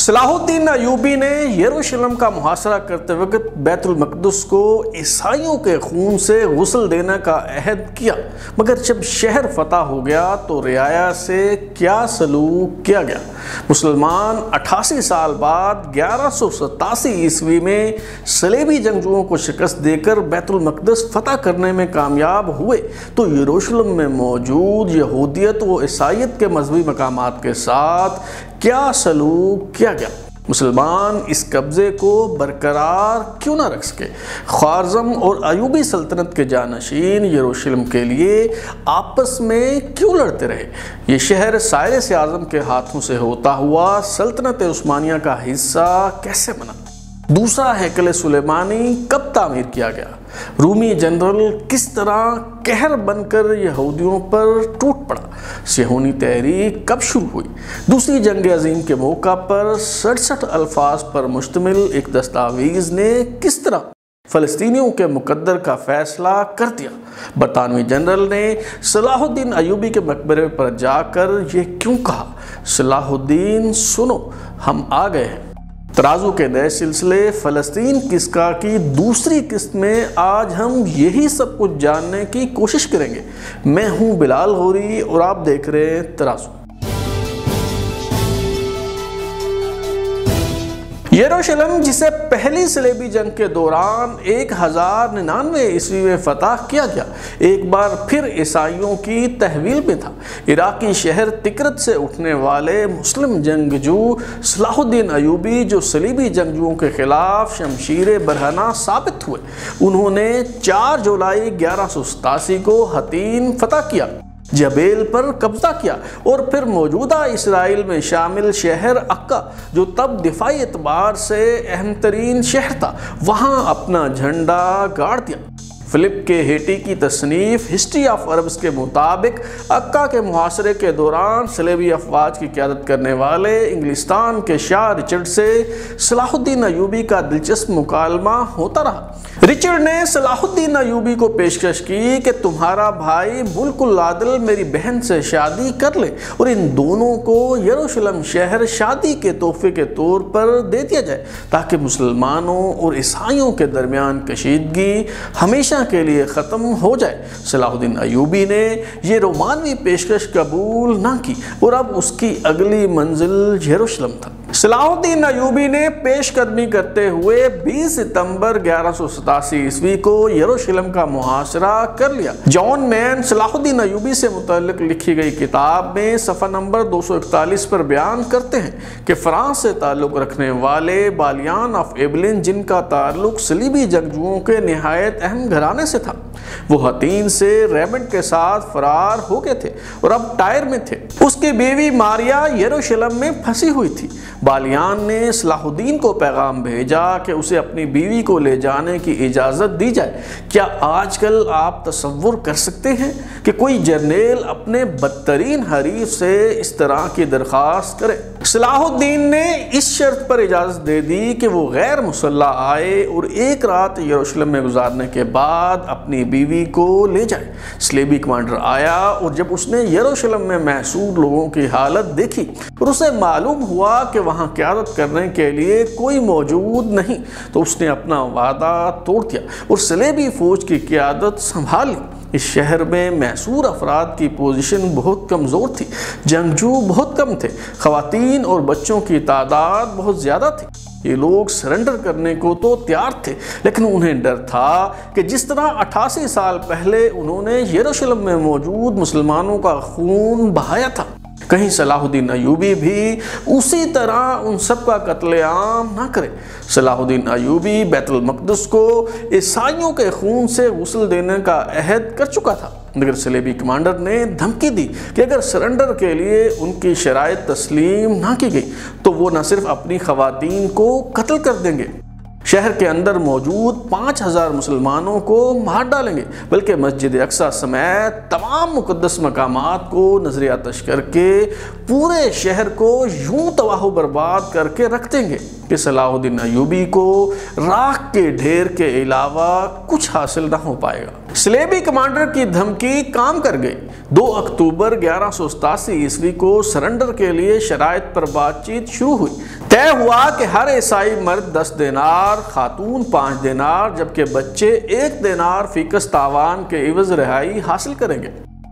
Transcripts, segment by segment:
صلاح الدین ایوبی نے یروشلم کا محاصرہ کرتے وقت بیت المقدس کو عیسائیوں کے خون سے غسل دینے کا عہد کیا، مگر جب شہر فتح ہو گیا تو رعایا سے کیا سلوک کیا گیا؟ مسلمان 88 سال بعد 1187 عیسوی میں صلیبی جنگجوؤں کو شکست دے کر بیت المقدس فتح کرنے میں کامیاب ہوئے تو یروشلم میں موجود یہودیت و عیسائیت کے مذہبی مقامات کے ساتھ کیا سلوک کیا گیا؟ مسلمان اس قبضے کو برقرار کیوں نہ رکھ سکے؟ خوارزم اور ایوبی سلطنت کے جانشین یروشلم کے لیے آپس میں کیوں لڑتے رہے؟ یہ شہر سائرس اعظم کے ہاتھوں سے ہوتا ہوا سلطنت عثمانیہ کا حصہ کیسے بنا؟ دوسرا ہیکل سلیمانی کب تعمیر کیا گیا؟ رومی جنرل کس طرح قہر بن کر یہودیوں پر ٹوٹ پڑا؟ صہیونی تحریک کب شروع ہوئی؟ دوسری جنگ عظیم کے موقع پر 67 الفاظ پر مشتمل ایک دستاویز نے کس طرح فلسطینیوں کے مقدر کا فیصلہ کر دیا؟ برطانوی جنرل نے صلاح الدین ایوبی کے مقبرے پر جا کر یہ کیوں کہا، صلاح الدین سنو ہم آ گئے ہیں؟ ترازو کے نئے سلسلے فلسطین قصہ کی دوسری قسط میں آج ہم یہی سب کچھ جاننے کی کوشش کریں گے۔ میں ہوں بلال غوری اور آپ دیکھ رہے ہیں ترازو۔ یروشلم جسے پہلی صلیبی جنگ کے دوران 1099 عیسوی میں فتح کیا گیا، ایک بار پھر عیسائیوں کی تحویل میں تھا۔ عراقی شہر تکرت سے اٹھنے والے مسلم جنگجو صلاح الدین ایوبی جو صلیبی جنگجوؤں کے خلاف شمشیر برہنہ ثابت ہوئے، انہوں نے 4 جولائی 1187 کو حطین فتح کیا، جبیل پر قبضہ کیا اور پھر موجودہ اسرائیل میں شامل شہر عکا جو تب دفاعی اعتبار سے اہم ترین شہر تھا، وہاں اپنا جھنڈا گاڑ دیا۔ فلپ کے ہیٹی کی تصنیف ہسٹری آف عربز کے مطابق عکا کے محاصرے کے دوران صلیبی افواج کی قیادت کرنے والے انگلستان کے شاہ رچرڈ سے صلاح الدین ایوبی کا دلچسپ مکالمہ ہوتا رہا۔ رچرڈ نے صلاح الدین ایوبی کو پیشکش کی کہ تمہارا بھائی ملک العادل میری بہن سے شادی کر لے اور ان دونوں کو یروشلم شہر شادی کے تحفے کے طور پر دے دیا جائے تاکہ مسلمانوں اور عیسائیوں کے درمیان کشیدگی ہمیشہ کے لیے ختم ہو جائے۔ صلاح الدین ایوبی نے یہ رومانوی پیشکش قبول نہ کی اور اب اس کی اگلی منزل یروشلم تھا۔ صلاح الدین ایوبی نے پیش قدمی کرتے ہوئے 20 ستمبر 1187 عیسوی کو یروشلم کا محاصرہ کر لیا۔ جان مین صلاح الدین ایوبی سے متعلق لکھی گئی کتاب میں صفحہ نمبر 241 پر بیان کرتے ہیں کہ فرانس سے تعلق رکھنے والے بالیان آف ایبلن، جن کا تعلق صلیبی جنگجوؤں کے نہایت اہم گھرانے سے تھا، وہ حطین سے ریمنڈ کے ساتھ فرار ہو گئے تھے اور اب ٹائر میں تھے۔ اس کی بیوی ماریا یروشلم میں پھنسی ہوئی تھی۔ بالیان نے صلاح الدین کو پیغام بھیجا کہ اسے اپنی بیوی کو لے جانے کی اجازت دی جائے۔ کیا آج کل آپ تصور کر سکتے ہیں کہ کوئی جرنیل اپنے بدترین حریف سے اس طرح کی درخواست کرے؟ صلاح الدین نے اس شرط پر اجازت دے دی کہ وہ غیر مسلح آئے اور ایک رات یروشلم میں گزارنے کے بعد اپنی بیوی کو لے جائے۔ صلیبی کمانڈر آیا اور جب اس نے یروشلم میں محصور لوگوں کی حالت دیکھی اور اسے معلوم ہوا کہ وہاں قیادت کرنے کے لیے کوئی موجود نہیں تو اس نے اپنا وعدہ توڑ دیا اور صلیبی فوج کی قیادت سنبھال لی۔ اس شہر میں محصور افراد کی پوزیشن بہت کمزور تھی، جنگجو بہت کم تھے، خواتین اور بچوں کی تعداد بہت زیادہ تھی۔ یہ لوگ سرنڈر کرنے کو تو تیار تھے لیکن انہیں ڈر تھا کہ جس طرح 88 سال پہلے انہوں نے یروشلم میں موجود مسلمانوں کا خون بہایا تھا، کہیں صلاح الدین ایوبی بھی اسی طرح ان سب کا قتل عام نہ کرے۔ صلاح الدین ایوبی بیت المقدس کو عیسائیوں کے خون سے غسل دینے کا عہد کر چکا تھا، مگر صلیبی کمانڈر نے دھمکی دی کہ اگر سرنڈر کے لیے ان کی شرائط تسلیم نہ کی گئی تو وہ نہ صرف اپنی خواتین کو قتل کر دیں گے، شہر کے اندر موجود 5000 مسلمانوں کو مار ڈالیں گے، بلکہ مسجد اقصی سمیت تمام مقدس مقامات کو نظر آتش کر کے پورے شہر کو یوں تباہ و برباد کر کے رکھ دیں گے کہ صلاح الدین ایوبی کو راکھ کے ڈھیر کے علاوہ کچھ حاصل نہ ہو پائے گا۔ صلیبی کمانڈر کی دھمکی کام کر گئی۔ 2 اکتوبر 1187 عیسوی کو سرنڈر کے لیے شرائط پر بات چیت شروع ہوئی۔ طے ہوا کہ ہر عیسائی مرد 10 دینار، خاتون 5 دینار، جبکہ بچے 1 دینار فیکس تاوان کے عوض رہائی حاصل کریں گے۔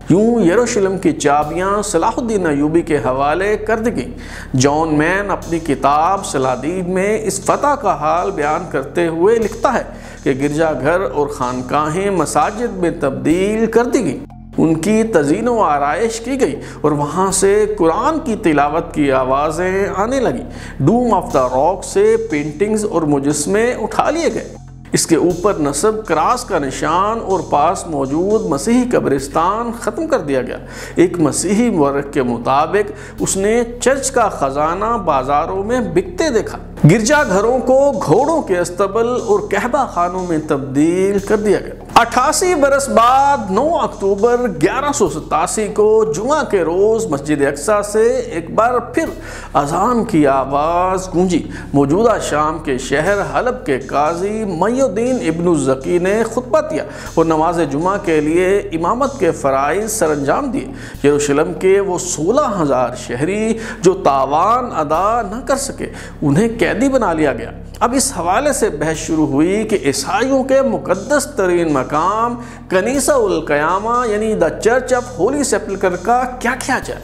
یوں یروشلم کی چابیاں صلاح الدین ایوبی کے حوالے کر دی گئیں۔ جان مین اپنی کتاب سلادید میں اس فتح کا حال بیان کرتے ہوئے لکھتا ہے کہ گرجا گھر اور خانقاہیں مساجد میں تبدیل کر دی گئیں، ان کی تزئین و آرائش کی گئی اور وہاں سے قرآن کی تلاوت کی آوازیں آنے لگیں۔ ڈوم آف دا راک سے پینٹنگز اور مجسمے اٹھا لیے گئے۔ اس کے اوپر نصب کراس کا نشان اور پاس موجود مسیحی قبرستان ختم کر دیا گیا۔ ایک مسیحی مورخ کے مطابق اس نے چرچ کا خزانہ بازاروں میں بکتے دیکھا۔ گرجا گھروں کو گھوڑوں کے استبل اور کہبہ خانوں میں تبدیل کر دیا گیا۔ 88 برس بعد 9 اکتوبر 1187 کو جمعہ کے روز مسجد اقصی سے ایک بار پھر اذان کی آواز گونجی۔ موجودہ شام کے شہر حلب کے قاضی محی الدین ابن الزکی نے خطبہ دیا اور نماز جمعہ کے لیے امامت کے فرائض سر انجام دیے۔ یروشلم کے وہ 16,000 شہری جو تاوان ادا نہ کر سکے، انہیں قیدی بنا لیا گیا۔ اب اس حوالے سے بحث شروع ہوئی کہ عیسائیوں کے مقدس ترین مقام کنیسہ القیامہ یعنی دا چرچ آف ہولی سیپلکر کا کیا کیا جائے۔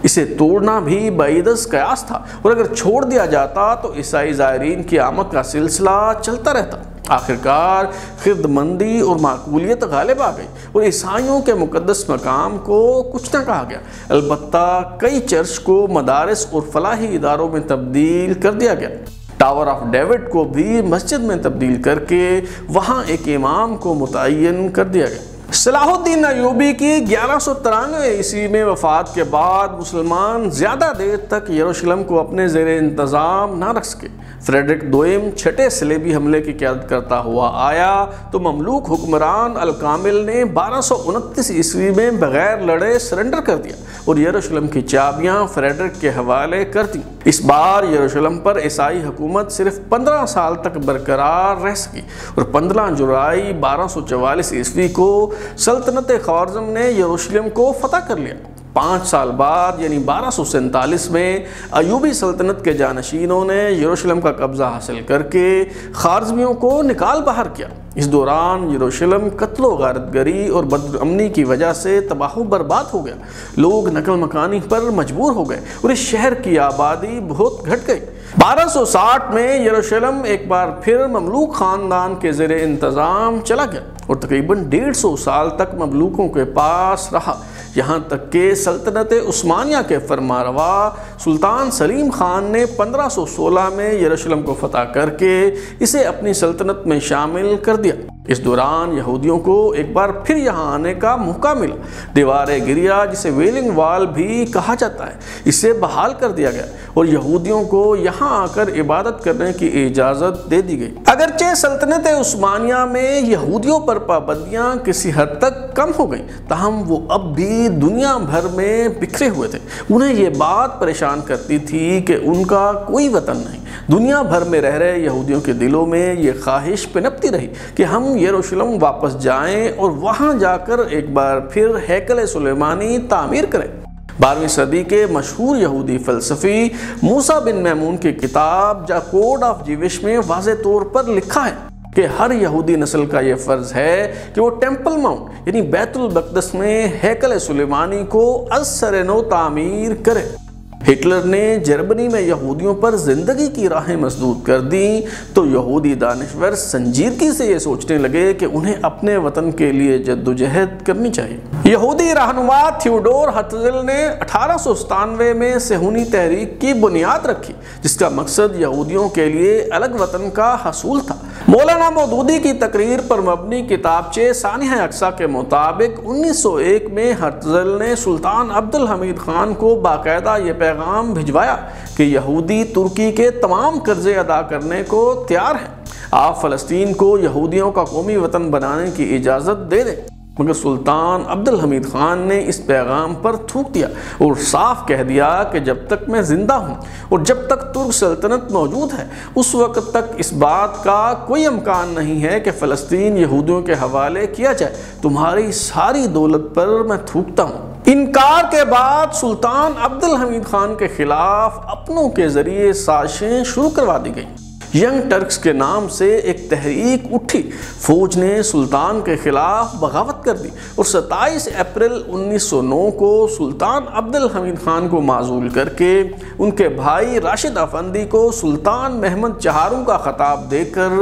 اسے توڑنا بھی بعید از قیاس تھا، اور اگر چھوڑ دیا جاتا تو عیسائی زائرین کی آمد کا سلسلہ چلتا رہتا۔ آخرکار خرد مندی اور معقولیت غالب آ گئی اور عیسائیوں کے مقدس مقام کو کچھ نہ کہا گیا۔ البتہ کئی چرچ کو مدارس اور فلاحی اداروں میں تبدیل کر دیا گیا۔ ٹاور آف ڈیوڈ کو بھی مسجد میں تبدیل کر کے وہاں ایک امام کو متعین کر دیا گیا۔ صلاح الدین ایوبی کی 1193 عیسوی میں وفات کے بعد مسلمان زیادہ دیر تک یروشلم کو اپنے زیر انتظام نہ رکھ سکے۔ فریڈرک دوئم چھٹے صلیبی حملے کی قیادت کرتا ہوا آیا تو مملوک حکمران الکامل نے 1229 عیسوی میں بغیر لڑے سرنڈر کر دیا اور یروشلم کی چابیاں فریڈرک کے حوالے کر دیں۔ اس بار یروشلم پر عیسائی حکومت صرف 15 سال تک برقرار رہ سکی اور 15 جولائی 1244 عیسوی کو سلطنت خوارزم نے یروشلم کو فتح کر لیا۔ 5 سال بعد یعنی 1247 میں ایوبی سلطنت کے جانشینوں نے یروشلم کا قبضہ حاصل کر کے خوارزمیوں کو نکال باہر کیا۔ اس دوران یروشلم قتل و غارت گری اور بدامنی کی وجہ سے تباہ و برباد ہو گیا۔ لوگ نقل مکانی پر مجبور ہو گئے اور اس شہر کی آبادی بہت گھٹ گئی۔ 1260 میں یروشلم ایک بار پھر مملوک خاندان کے زیر انتظام چلا گیا اور تقریباً 150 سال تک مملوکوں کے پاس رہا، یہاں تک کہ سلطنت عثمانیہ کے فرمانروا سلطان سلیم خان نے 1516 میں یروشلم کو فتح کر کے اسے اپنی سلطنت میں شامل کر دیا۔ اس دوران یہودیوں کو ایک بار پھر یہاں آنے کا موقع ملا۔ دیوار گریا جسے ویلنگ وال بھی کہا جاتا ہے، اسے بحال کر دیا گیا اور یہودیوں کو یہاں آ کر عبادت کرنے کی اجازت دے دی گئی۔ اگرچہ سلطنت عثمانیہ میں یہودیوں پر پابندیاں کسی حد تک کم ہو گئیں، تاہم وہ اب بھی دنیا بھر میں بکھرے ہوئے تھے۔ انہیں یہ بات پریشان کرتی تھی کہ ان کا کوئی وطن نہیں۔ دنیا بھر میں رہ رہے یہودیوں کے دلوں میں یہ خواہش پنپتی رہی کہ ہم یروشلم واپس جائیں اور وہاں جا کر ایک بار پھر ہیکل سلیمانی تعمیر کریں۔ 12ویں صدی کے مشہور یہودی فلسفی موسیٰ بن میمون کی کتاب دا کوڈ آف جیوش میں واضح طور پر لکھا ہے کہ ہر یہودی نسل کا یہ فرض ہے کہ وہ ٹیمپل ماؤنٹ یعنی بیت المقدس میں ہیکل سلیمانی کو از سر نو تعمیر کرے۔ ہٹلر نے جرمنی میں یہودیوں پر زندگی کی راہیں مسدود کر دیں تو یہودی دانشور سنجیدگی سے یہ سوچنے لگے کہ انہیں اپنے وطن کے لیے جدوجہد کرنی چاہیے۔ یہودی رہنما تھیوڈور ہرتزل نے 1897 میں صہیونی تحریک کی بنیاد رکھی، جس کا مقصد یہودیوں کے لیے الگ وطن کا حصول تھا۔ مولانا مودودی کی تقریر پر مبنی کتابچے سانحہ اقصی کے مطابق 1901 میں ہرتزل نے سلطان عبد الحمید خان کو باقاعدہ یہ پیغام بھجوایا کہ یہودی ترکی کے تمام قرضے ادا کرنے کو تیار ہیں، آپ فلسطین کو یہودیوں کا قومی وطن بنانے کی اجازت دے دیں۔ مگر سلطان عبد الحمید خان نے اس پیغام پر تھوک دیا اور صاف کہہ دیا کہ جب تک میں زندہ ہوں اور جب تک ترک سلطنت موجود ہے اس وقت تک اس بات کا کوئی امکان نہیں ہے کہ فلسطین یہودیوں کے حوالے کیا جائے۔ تمہاری ساری دولت پر میں تھوکتا ہوں۔ انکار کے بعد سلطان عبد الحمید خان کے خلاف اپنوں کے ذریعے سازشیں شروع کروا دی گئیں۔ ینگ ٹرکس کے نام سے ایک تحریک اٹھی، فوج نے سلطان کے خلاف بغاوت کر دی اور 27 اپریل 1909 کو سلطان عبد الحمید خان کو معزول کر کے ان کے بھائی راشد افندی کو سلطان محمد چہارم کا خطاب دے کر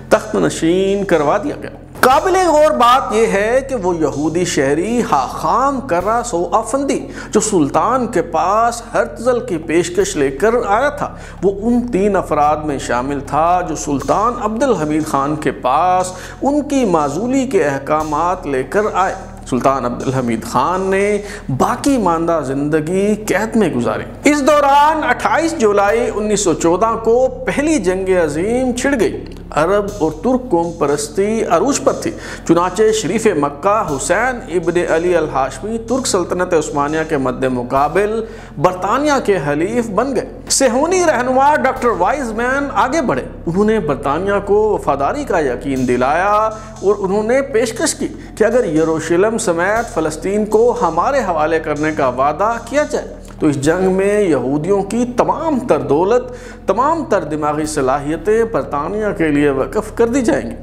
تخت نشین کروا دیا گیا۔ قابل غور بات یہ ہے کہ وہ یہودی شہری حاخام کرہ سو افندی جو سلطان کے پاس ہرتزل کی پیشکش لے کر آیا تھا، وہ ان 3 افراد میں شامل تھا جو سلطان عبد الحمید خان کے پاس ان کی معزولی کے احکامات لے کر آئے۔ سلطان عبد الحمید خان نے باقی ماندہ زندگی قید میں گزاری۔ اس دوران 28 جولائی 1914 کو پہلی جنگ عظیم چھڑ گئی۔ عرب اور ترک قوم پرستی عروج پر تھی، چنانچہ شریف مکہ حسین ابن علی الہاشمی ترک سلطنت عثمانیہ کے مد مقابل برطانیہ کے حلیف بن گئے۔ صہیونی رہنما ڈاکٹر وائز مین آگے بڑھے، انہوں نے برطانیہ کو وفاداری کا یقین دلایا اور انہوں نے پیشکش کی کہ اگر یروشلم سمیت فلسطین کو ہمارے حوالے کرنے کا وعدہ کیا جائے تو اس جنگ میں یہودیوں کی تمام تر دولت، تمام تر دماغی صلاحیتیں برطانیہ کے لیے وقف کر دی جائیں گی۔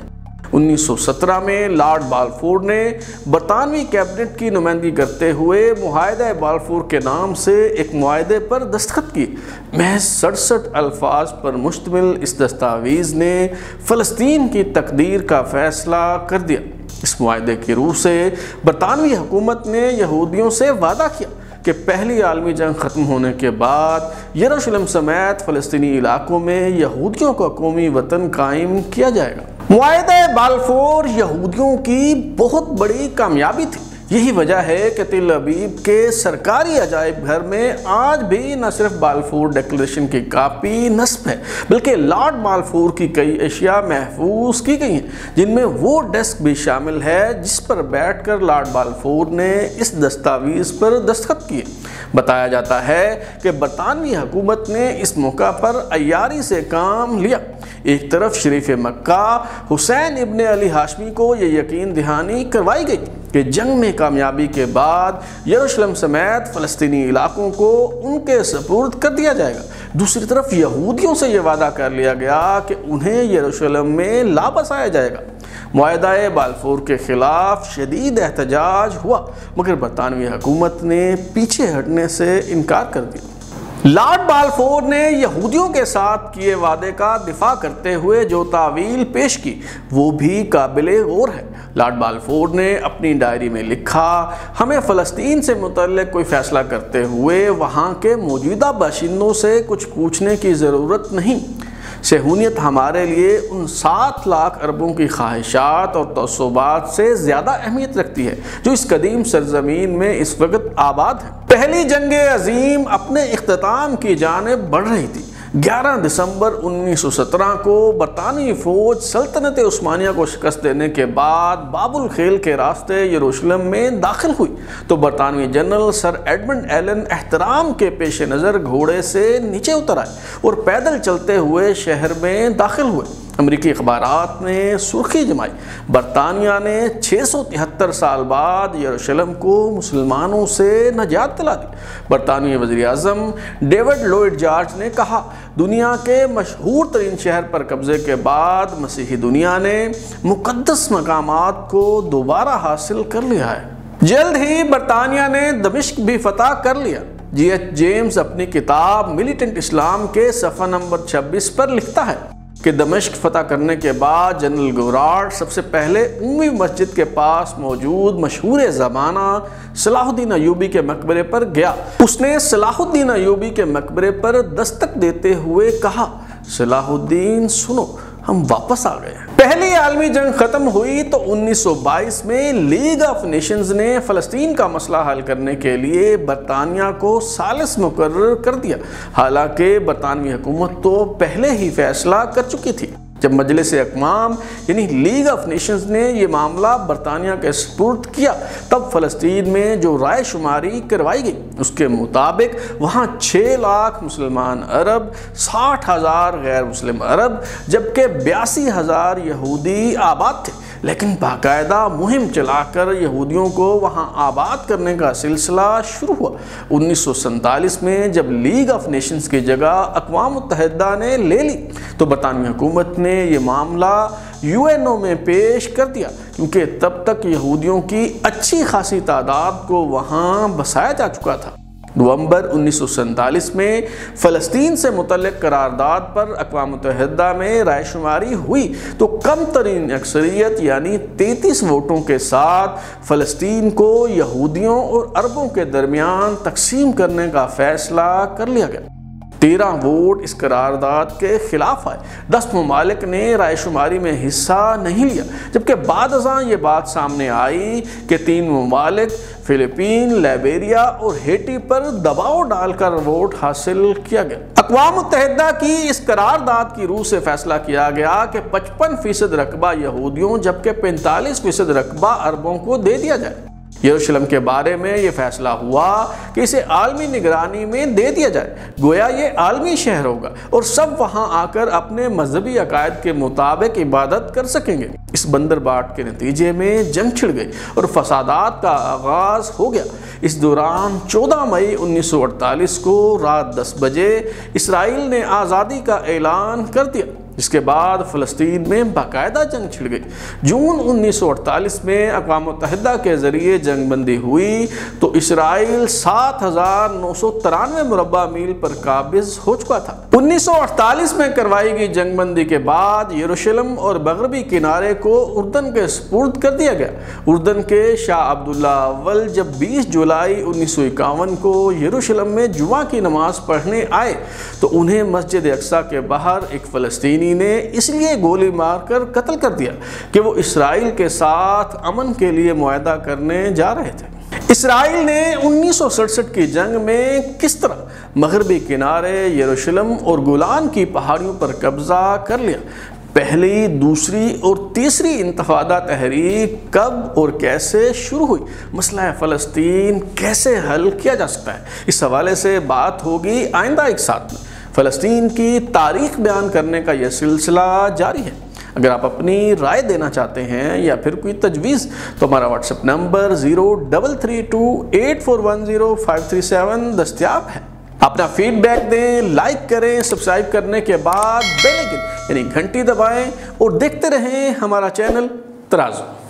1917 میں لارڈ بالفور نے برطانوی کیبنٹ کی نمائندگی کرتے ہوئے معاہدہ بالفور کے نام سے ایک معاہدے پر دستخط کی۔ محض 67 الفاظ پر مشتمل اس دستاویز نے فلسطین کی تقدیر کا فیصلہ کر دیا۔ اس معاہدے کی روح سے برطانوی حکومت نے یہودیوں سے وعدہ کیا کہ پہلی عالمی جنگ ختم ہونے کے بعد یروشلم سمیت فلسطینی علاقوں میں یہودیوں کا قومی وطن قائم کیا جائے گا۔ معاہدہ بالفور یہودیوں کی بہت بڑی کامیابی تھی۔ یہی وجہ ہے کہ تل ابیب کے سرکاری عجائب گھر میں آج بھی نہ صرف بالفور ڈیکلریشن کی کاپی نصب ہے بلکہ لارڈ بالفور کی کئی اشیاء محفوظ کی گئی ہیں، جن میں وہ ڈیسک بھی شامل ہے جس پر بیٹھ کر لارڈ بالفور نے اس دستاویز پر دستخط کیے۔ بتایا جاتا ہے کہ برطانوی حکومت نے اس موقع پر عیاری سے کام لیا۔ ایک طرف شریف مکہ حسین ابن علی ہاشمی کو یہ یقین دہانی کروائی گئی کہ جنگ میں کامیابی کے بعد یروشلم سمیت فلسطینی علاقوں کو ان کے سپرد کر دیا جائے گا۔ دوسری طرف یہودیوں سے یہ وعدہ کر لیا گیا کہ انہیں یروشلم میں لا بسایا جائے گا۔ معاہدہ بالفور کے خلاف شدید احتجاج ہوا مگر برطانوی حکومت نے پیچھے ہٹنے سے انکار کر دیا۔ لارڈ بالفور نے یہودیوں کے ساتھ کیے وعدے کا دفاع کرتے ہوئے جو تعویل پیش کی وہ بھی قابل غور ہے۔ لارڈ بالفور نے اپنی ڈائری میں لکھا، ہمیں فلسطین سے متعلق کوئی فیصلہ کرتے ہوئے وہاں کے موجودہ باشندوں سے کچھ پوچھنے کی ضرورت نہیں۔ صہیونیت ہمارے لیے ان 7 لاکھ عربوں کی خواہشات اور تعصبات سے زیادہ اہمیت رکھتی ہے جو اس قدیم سرزمین میں اس وقت آباد ہے۔ پہلی جنگ عظیم اپنے اختتام کی جانب بڑھ رہی تھی۔ 11 دسمبر 1917 کو برطانوی فوج سلطنت عثمانیہ کو شکست دینے کے بعد باب الخیل کے راستے یروشلم میں داخل ہوئی تو برطانوی جنرل سر ایڈمنڈ ایلن احترام کے پیش نظر گھوڑے سے نیچے اتر آئے اور پیدل چلتے ہوئے شہر میں داخل ہوئے۔ امریکی اخبارات نے سرخی جمائی، برطانیہ نے 673 سال بعد یروشلم کو مسلمانوں سے نجات دلا دی۔ برطانوی وزیر اعظم ڈیوڈ لوئڈ جارج نے کہا، دنیا کے مشہور ترین شہر پر قبضے کے بعد مسیحی دنیا نے مقدس مقامات کو دوبارہ حاصل کر لیا ہے۔ جلد ہی برطانیہ نے دمشق بھی فتح کر لیا۔ جی ایچ جیمز اپنی کتاب ملیٹنٹ اسلام کے صفحہ نمبر 26 پر لکھتا ہے کہ دمشق فتح کرنے کے بعد جنرل گوراٹ سب سے پہلے عمومی مسجد کے پاس موجود مشہور زمانہ صلاح الدین ایوبی کے مقبرے پر گیا۔ اس نے صلاح الدین ایوبی کے مقبرے پر دستک دیتے ہوئے کہا، صلاح الدین سنو، ہم واپس آ گئے ہیں۔ پہلی عالمی جنگ ختم ہوئی تو 1922 میں لیگ آف نیشنز نے فلسطین کا مسئلہ حل کرنے کے لیے برطانیہ کو ثالث مقرر کر دیا، حالانکہ برطانوی حکومت تو پہلے ہی فیصلہ کر چکی تھی۔ جب مجلس اقوام یعنی لیگ آف نیشنز نے یہ معاملہ برطانیہ کے سپرد کیا، تب فلسطین میں جو رائے شماری کروائی گئی اس کے مطابق وہاں 6 لاکھ مسلمان عرب، 60,000 غیر مسلم عرب، جبکہ 82,000 یہودی آباد تھے۔ لیکن باقاعدہ مہم چلا کر یہودیوں کو وہاں آباد کرنے کا سلسلہ شروع ہوا۔ 1947 میں جب لیگ آف نیشنز کی جگہ اقوام متحدہ نے لے لی تو برطانوی حکومت نے یہ معاملہ UNO میں پیش کر دیا، کیونکہ تب تک یہودیوں کی اچھی خاصی تعداد کو وہاں بسایا جا چکا تھا۔ نومبر 1947 میں فلسطین سے متعلق قرارداد پر اقوام متحدہ میں رائے شماری ہوئی تو کم ترین اکثریت یعنی 33 ووٹوں کے ساتھ فلسطین کو یہودیوں اور عربوں کے درمیان تقسیم کرنے کا فیصلہ کر لیا گیا۔ 13 ووٹ اس قرارداد کے خلاف آئے۔ 10 ممالک نے رائے شماری میں حصہ نہیں لیا، جبکہ بعد ازاں یہ بات سامنے آئی کہ 3 ممالک فلپین، لائبیریا اور ہیٹی پر دباؤ ڈال کر ووٹ حاصل کیا گیا۔ اقوام متحدہ کی اس قرارداد کی روح سے فیصلہ کیا گیا کہ 55% رقبہ یہودیوں جبکہ 45% رقبہ عربوں کو دے دیا جائے۔ یروشلم کے بارے میں یہ فیصلہ ہوا کہ اسے عالمی نگرانی میں دے دیا جائے، گویا یہ عالمی شہر ہوگا اور سب وہاں آ کر اپنے مذہبی عقائد کے مطابق عبادت کر سکیں گے۔ اس بندر باٹ کے نتیجے میں جنگ چھڑ گئی اور فسادات کا آغاز ہو گیا۔ اس دوران 14 مئی 1948 کو رات 10 بجے اسرائیل نے آزادی کا اعلان کر دیا، جس کے بعد فلسطین میں باقاعدہ جنگ چھڑ گئی۔ جون 1948 میں اقوام متحدہ کے ذریعے جنگ بندی ہوئی تو اسرائیل 7,993 مربع میل پر قابض ہو چکا تھا۔ 1948 میں کروائی گئی جنگ بندی کے بعد یروشلم اور مغربی کنارے کو اردن کے سپرد کر دیا گیا۔ اردن کے شاہ عبداللہ اول جب 20 جولائی 1951 کو یروشلم میں جمعہ کی نماز پڑھنے آئے تو انہیں مسجد اقصی کے باہر ایک فلسطینی نے اس لیے گولی مار کر قتل کر دیا کہ وہ اسرائیل کے ساتھ امن کے لیے معاہدہ کرنے جا رہے تھے۔ اسرائیل نے 1967 کی جنگ میں کس طرح مغربی کنارے، یروشلم اور گولان کی پہاڑیوں پر قبضہ کر لیا؟ پہلی، دوسری اور تیسری انتفاضہ تحریک کب اور کیسے شروع ہوئی؟ مسئلہ فلسطین کیسے حل کیا جا سکتا ہے؟ اس حوالے سے بات ہوگی آئندہ ایک ساتھ میں۔ فلسطین کی تاریخ بیان کرنے کا یہ سلسلہ جاری ہے۔ اگر آپ اپنی رائے دینا چاہتے ہیں یا پھر کوئی تجویز تو ہمارا واٹس ایپ نمبر 033284100537 دستیاب ہے۔ اپنا فیڈ بیک دیں، لائک کریں، سبسکرائب کرنے کے بعد بیل آئکن یعنی گھنٹی دبائیں اور دیکھتے رہیں ہمارا چینل ترازو۔